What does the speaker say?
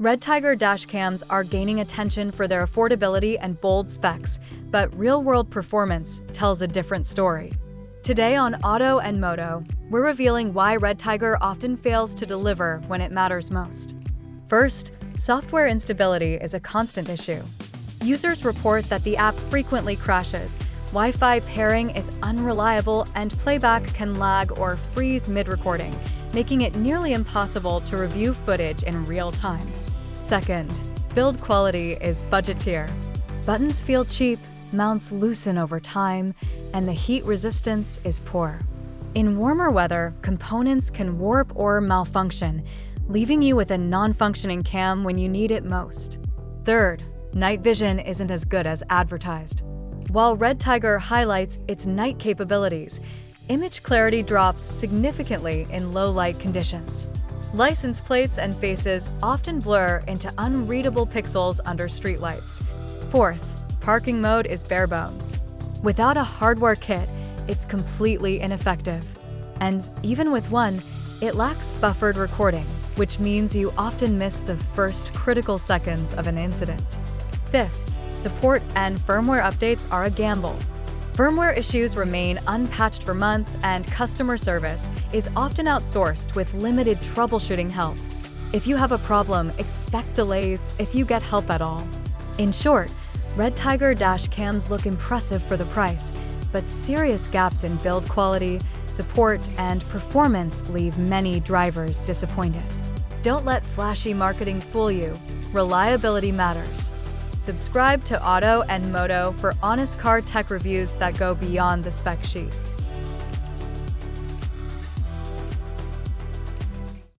RedTiger dash cams are gaining attention for their affordability and bold specs, but real-world performance tells a different story. Today on Auto and Moto, we're revealing why RedTiger often fails to deliver when it matters most. First, software instability is a constant issue. Users report that the app frequently crashes, Wi-Fi pairing is unreliable, and playback can lag or freeze mid-recording, making it nearly impossible to review footage in real time. Second, build quality is budget tier. Buttons feel cheap, mounts loosen over time, and the heat resistance is poor. In warmer weather, components can warp or malfunction, leaving you with a non-functioning cam when you need it most. Third, night vision isn't as good as advertised. While RedTiger highlights its night capabilities, image clarity drops significantly in low-light conditions. License plates and faces often blur into unreadable pixels under streetlights. Fourth, parking mode is barebones. Without a hardware kit, it's completely ineffective. And even with one, it lacks buffered recording, which means you often miss the first critical seconds of an incident. Fifth, support and firmware updates are a gamble. Firmware issues remain unpatched for months, and customer service is often outsourced with limited troubleshooting help. If you have a problem, expect delays if you get help at all. In short, RedTiger dash cams look impressive for the price, but serious gaps in build quality, support, and performance leave many drivers disappointed. Don't let flashy marketing fool you. Reliability matters. Subscribe to Auto and Moto for honest car tech reviews that go beyond the spec sheet.